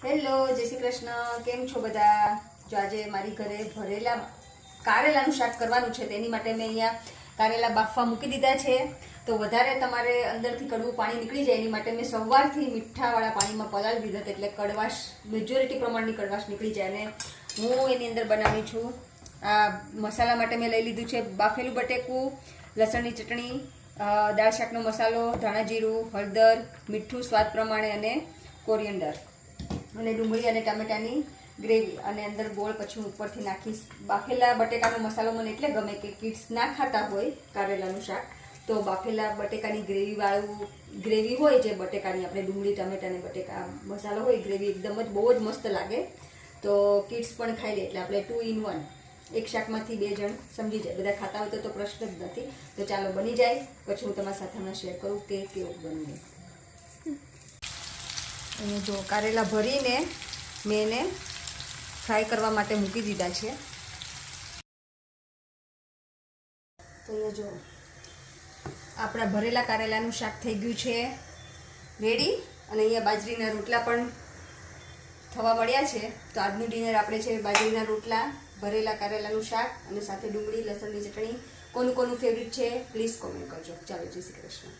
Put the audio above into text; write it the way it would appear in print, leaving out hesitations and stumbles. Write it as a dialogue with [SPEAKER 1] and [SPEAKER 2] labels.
[SPEAKER 1] Hello, જય શ્રી કૃષ્ણ. કેમ છો બધા? જો આજે મારી ઘરે ભરેલા કારેલાનું શાક કરવાનું છે. તેની માટે મેં અહીંયા કારેલા બાફવા મૂકી દીધા છે. તો વધારે તમારે અંદરથી કડવું પાણી નીકળી જાય એની માટે મેં સવારથી મીઠાવાળા પાણીમાં પલાળી દીધા, એટલે કડવાશ મેજોરિટી પ્રમાણની કડવાશ નીકળી જાય. અને હું એની અંદર બનાવી છું આ મસાલા માટે મેં લઈ લીધું છે બાફેલું બટેકું, લસણની ચટણી, દાળ શાકનો મસાલો, ધાણા જીરું, હળદર, મીઠું સ્વાદ પ્રમાણે અને કોરિયન્ડર અને ડુંગળી અને ટામેટાની ગ્રેવી. અને અંદર ગોળ પછી હું ઉપરથી નાખીશ. બાફેલા બટેકાનો મસાલો મને એટલે ગમે કે કિડ્સ ના ખાતા હોય કારેલાનું શાક, તો બાફેલા બટેકાની ગ્રેવી હોય જે બટેકાની, આપણે ડુંગળી ટામેટા અને બટેકા મસાલો હોય, ગ્રેવી એકદમ જ બહુ જ મસ્ત લાગે. તો કિડ્સ પણ ખાઈ લે, એટલે આપણે 2 in 1, એક શાકમાંથી 2 જણ સમજી જાય. બધા ખાતા હોય તો પ્રશ્ન જ નથી. તો ચાલો બની જાય પછી હું તમારી સાથે હમણાં શેર કરું કે કેવું બન્યું. અને જો કારેલા ભરીને મેં એને ફ્રાય કરવા માટે મૂકી દીધા છે. તો અહીંયા જો આપણા ભરેલા કારેલાનું શાક થઈ ગયું છે રેડી. અને અહીંયા બાજરીના રોટલા પણ થવા મળ્યા છે. તો આજનું ડિનર આપણે છે બાજરીના રોટલા, ભરેલા કારેલાનું શાક અને સાથે ડુંગળી લસણની ચટણી. કોનું કોનું ફેવરિટ છે પ્લીઝ કોમેન્ટ કરજો. ચાલો, જય શ્રી કૃષ્ણ.